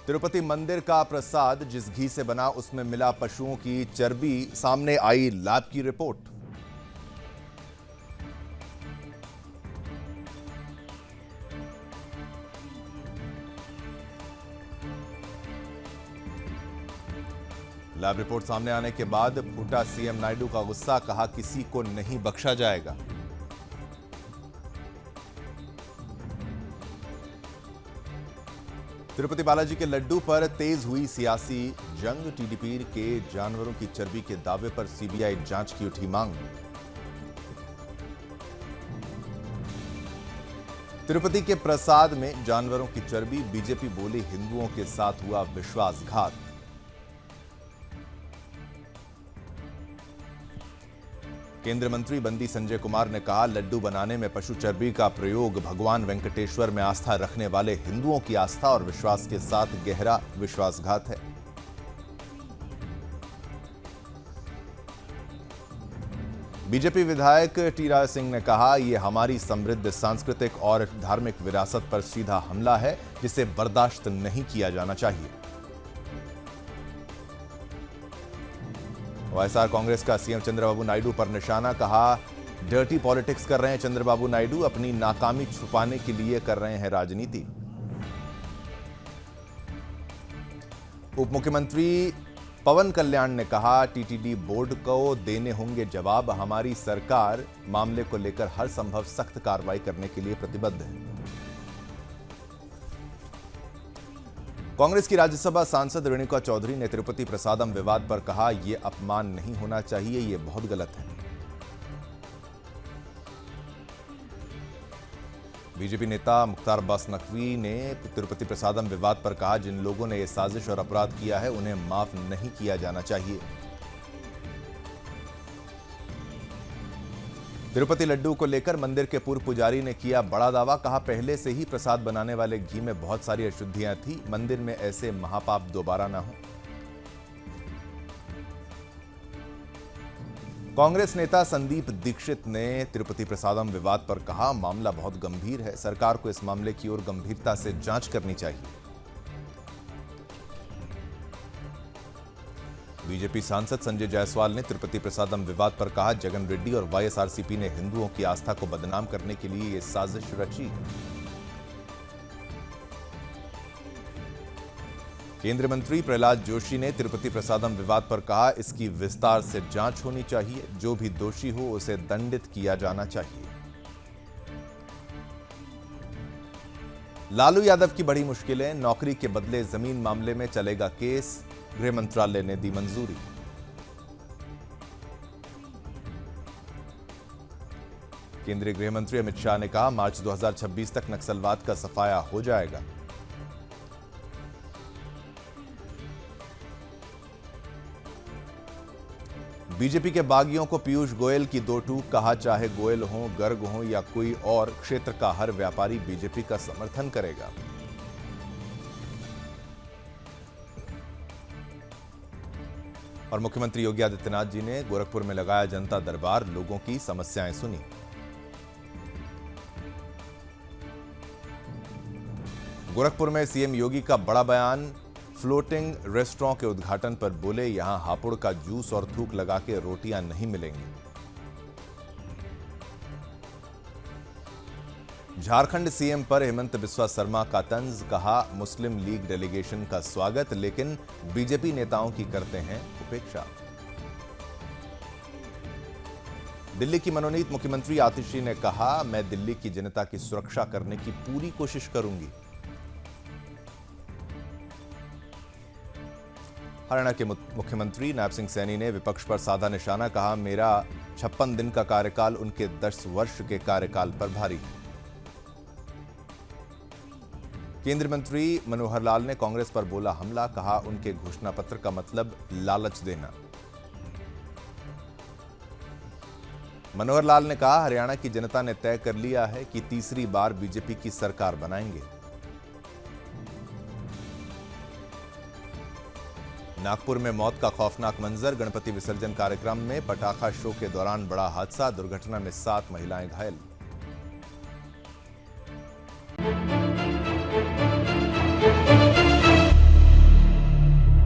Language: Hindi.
तिरुपति मंदिर का प्रसाद जिस घी से बना उसमें मिला पशुओं की चर्बी, सामने आई लैब की रिपोर्ट। लैब रिपोर्ट सामने आने के बाद फूटा सीएम नायडू का गुस्सा, कहा किसी को नहीं बख्शा जाएगा। तिरुपति बालाजी के लड्डू पर तेज हुई सियासी जंग, टीडीपी के जानवरों की चर्बी के दावे पर सीबीआई जांच की उठी मांग। तिरुपति के प्रसाद में जानवरों की चर्बी, बीजेपी बोली हिंदुओं के साथ हुआ विश्वासघात। केंद्रीय मंत्री बंदी संजय कुमार ने कहा, लड्डू बनाने में पशु चर्बी का प्रयोग भगवान वेंकटेश्वर में आस्था रखने वाले हिंदुओं की आस्था और विश्वास के साथ गहरा विश्वासघात है। बीजेपी विधायक टी राय सिंह ने कहा, यह हमारी समृद्ध सांस्कृतिक और धार्मिक विरासत पर सीधा हमला है, जिसे बर्दाश्त नहीं किया जाना चाहिए। वाईएसआर कांग्रेस का सीएम चंद्रबाबू नायडू पर निशाना, कहा डर्टी पॉलिटिक्स कर रहे हैं चंद्रबाबू नायडू, अपनी नाकामी छुपाने के लिए कर रहे हैं राजनीति। उप मुख्यमंत्री पवन कल्याण ने कहा, टीटीडी बोर्ड को देने होंगे जवाब, हमारी सरकार मामले को लेकर हर संभव सख्त कार्रवाई करने के लिए प्रतिबद्ध है। कांग्रेस की राज्यसभा सांसद रेणुका चौधरी ने तिरुपति प्रसादम विवाद पर कहा, यह अपमान नहीं होना चाहिए, यह बहुत गलत है। बीजेपी नेता मुख्तार अब्बास नकवी ने तिरुपति प्रसादम विवाद पर कहा, जिन लोगों ने यह साजिश और अपराध किया है उन्हें माफ नहीं किया जाना चाहिए। तिरुपति लड्डू को लेकर मंदिर के पूर्व पुजारी ने किया बड़ा दावा, कहा पहले से ही प्रसाद बनाने वाले घी में बहुत सारी अशुद्धियां थी, मंदिर में ऐसे महापाप दोबारा ना हो। कांग्रेस नेता संदीप दीक्षित ने तिरुपति प्रसादम विवाद पर कहा, मामला बहुत गंभीर है, सरकार को इस मामले की ओर गंभीरता से जांच करनी चाहिए। बीजेपी सांसद संजय जायसवाल ने तिरुपति प्रसादम विवाद पर कहा, जगन रेड्डी और वाईएसआरसीपी ने हिंदुओं की आस्था को बदनाम करने के लिए यह साजिश रची। केंद्रीय मंत्री प्रहलाद जोशी ने तिरुपति प्रसादम विवाद पर कहा, इसकी विस्तार से जांच होनी चाहिए, जो भी दोषी हो उसे दंडित किया जाना चाहिए। लालू यादव की बड़ी मुश्किलें, नौकरी के बदले जमीन मामले में चलेगा केस, गृह मंत्रालय ने दी मंजूरी। केंद्रीय गृह मंत्री अमित शाह ने कहा, मार्च 2026 तक नक्सलवाद का सफाया हो जाएगा। बीजेपी के बागियों को पीयूष गोयल की दो टूक, कहा चाहे गोयल हो, गर्ग हो या कोई और, क्षेत्र का हर व्यापारी बीजेपी का समर्थन करेगा। और मुख्यमंत्री योगी आदित्यनाथ जी ने गोरखपुर में लगाया जनता दरबार, लोगों की समस्याएं सुनी। गोरखपुर में सीएम योगी का बड़ा बयान, फ्लोटिंग रेस्टोरेंट के उद्घाटन पर बोले, यहां हापुड़ का जूस और थूक लगा के रोटियां नहीं मिलेंगी। झारखंड सीएम पर हेमंत बिस्वा शर्मा का तंज, कहा मुस्लिम लीग डेलीगेशन का स्वागत, लेकिन बीजेपी नेताओं की करते हैं उपेक्षा। दिल्ली की मनोनीत मुख्यमंत्री आतिशी ने कहा, मैं दिल्ली की जनता की सुरक्षा करने की पूरी कोशिश करूंगी। हरियाणा के मुख्यमंत्री नायब सिंह सैनी ने विपक्ष पर साधा निशाना, कहा मेरा 56 दिन का कार्यकाल उनके 10 वर्ष के कार्यकाल पर भारी है। केंद्रीय मंत्री मनोहर लाल ने कांग्रेस पर बोला हमला, कहा उनके घोषणा पत्र का मतलब लालच देना। मनोहर लाल ने कहा, हरियाणा की जनता ने तय कर लिया है कि तीसरी बार बीजेपी की सरकार बनाएंगे। नागपुर में मौत का खौफनाक मंजर, गणपति विसर्जन कार्यक्रम में पटाखा शो के दौरान बड़ा हादसा, दुर्घटना में 7 महिलाएं घायल।